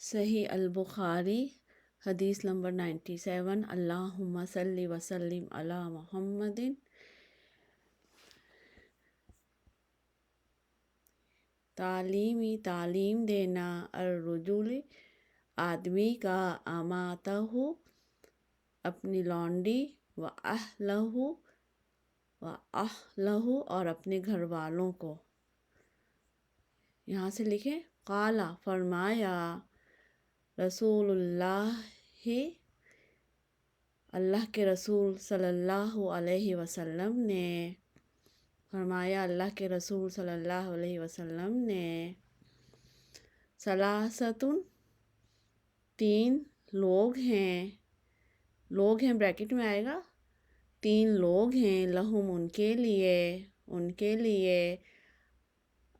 صحیح البخاری حدیث نمبر 97 اللہم صلی وسلم علی محمد۔ تعلیم دینا الرجل آدمی کا اماتہ اپنی لونڈی و اہلہ اور اپنے گھر والوں کو۔ یہاں سے لکھیں قال فرمایا رسول اللہ کے رسول صلی اللہ علیہ وسلم نے فرمایا، اللہ کے رسول صلی اللہ علیہ وسلم نے ثلاثۃ تین لوگ ہیں بریکٹ میں آئے گا، تین لوگ ہیں لہم ان کے لیے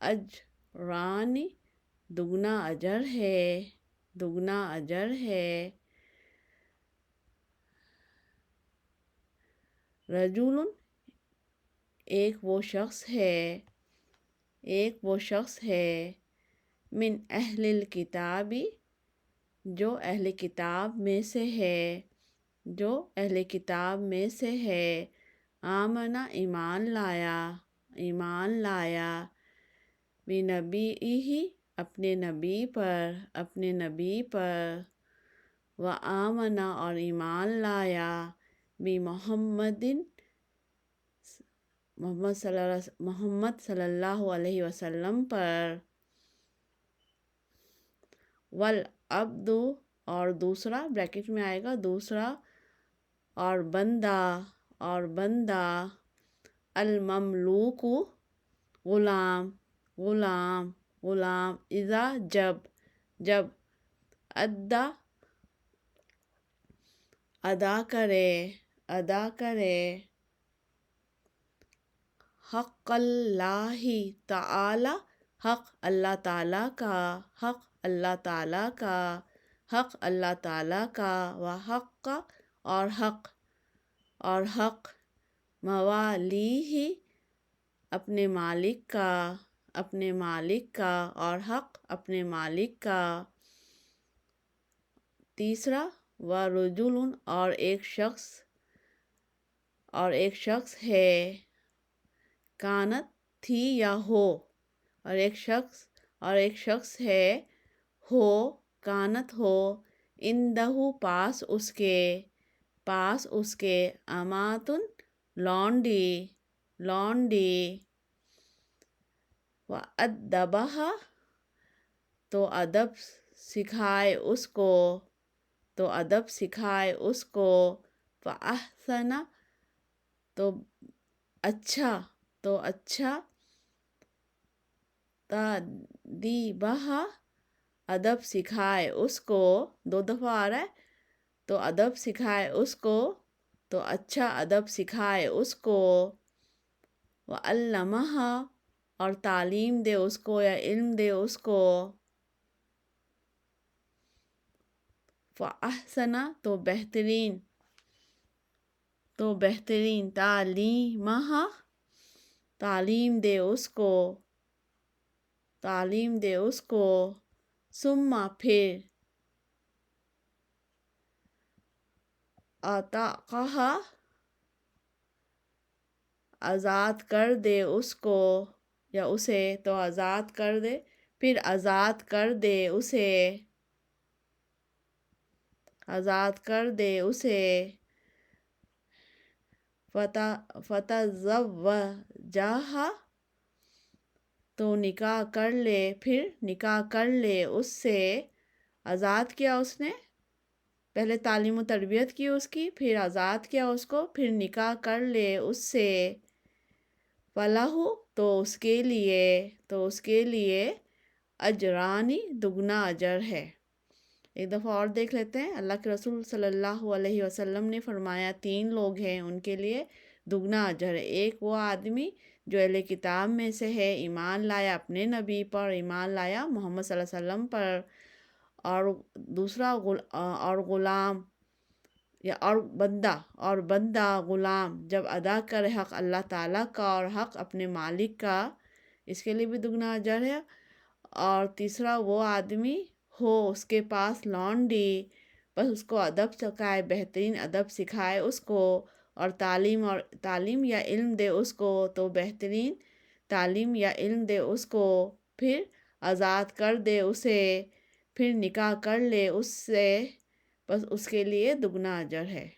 اجران دگنا اجر ہے، رجل ایک وہ شخص ہے من اہل الکتاب جو اہل کتاب میں سے ہے، آمنا ایمان لایا بنبیہ اپنے نبی پر و آمنا اور ایمان لایا محمد صلی اللہ علیہ وسلم پر، والعبد اور دوسرا بریکٹ میں آئے گا، دوسرا اور بندہ المملوک غلام اذا جب ادا کرے حق اللہ تعالیٰ کا و حق اور حق موالیہ اپنے مالک کا اور حق اپنے مالک کا، تیسرا ورجل اور ایک شخص ہے کانت تھی یا ہو، اور ایک شخص ہے کانت ہو اندہ پاس اس کے اماتن لونڈی وَأَدَّبَهَا تو ادب سکھائے اس کو فَأَحْسَنَ تو اچھا تَأْدِيبَهَا ادب سکھائے اس کو، دو دفعہ آ رہا ہے، تو ادب سکھائے اس کو، تو اچھا ادب سکھائے اس کو، وَعَلَّمَهَا اور تعلیم دے اس کو یا علم دے اس کو، فَأَحْسَنَ تو بہترین تعلیمَہا تعلیم دے اس کو، ثم پھر اعتقہا آزاد کر دے اس کو یا اسے، تو آزاد کر دے، پھر آزاد کر دے اسے فتزوجہا تو نکاح کر لے اس سے، آزاد کیا اس نے، پہلے تعلیم و تربیت کی اس کی، پھر آزاد کیا اس کو، پھر نکاح کر لے اس سے، فَلَہُ تو اس کے لیے اجرانی دگنا اجر ہے۔ ایک دفعہ اور دیکھ لیتے ہیں، اللہ کے رسول صلی اللہ علیہ وسلم نے فرمایا تین لوگ ہیں ان کے لیے دگنا اجر ہے، ایک وہ آدمی جو اہل کتاب میں سے ہے، ایمان لایا اپنے نبی پر، ایمان لایا محمد صلی اللہ علیہ وسلم پر، اور دوسرا اور غلام یا اور بندہ غلام جب ادا کرے حق اللہ تعالیٰ کا اور حق اپنے مالک کا، اس کے لیے بھی دگنا اجر ہے، اور تیسرا وہ آدمی ہو اس کے پاس لونڈی، بس اس کو ادب سکھائے، بہترین ادب سکھائے اس کو، اور تعلیم یا علم دے اس کو، تو بہترین تعلیم یا علم دے اس کو، پھر آزاد کر دے اسے، پھر نکاح کر لے اس سے، بس اس کے لیے دگنا اجر ہے۔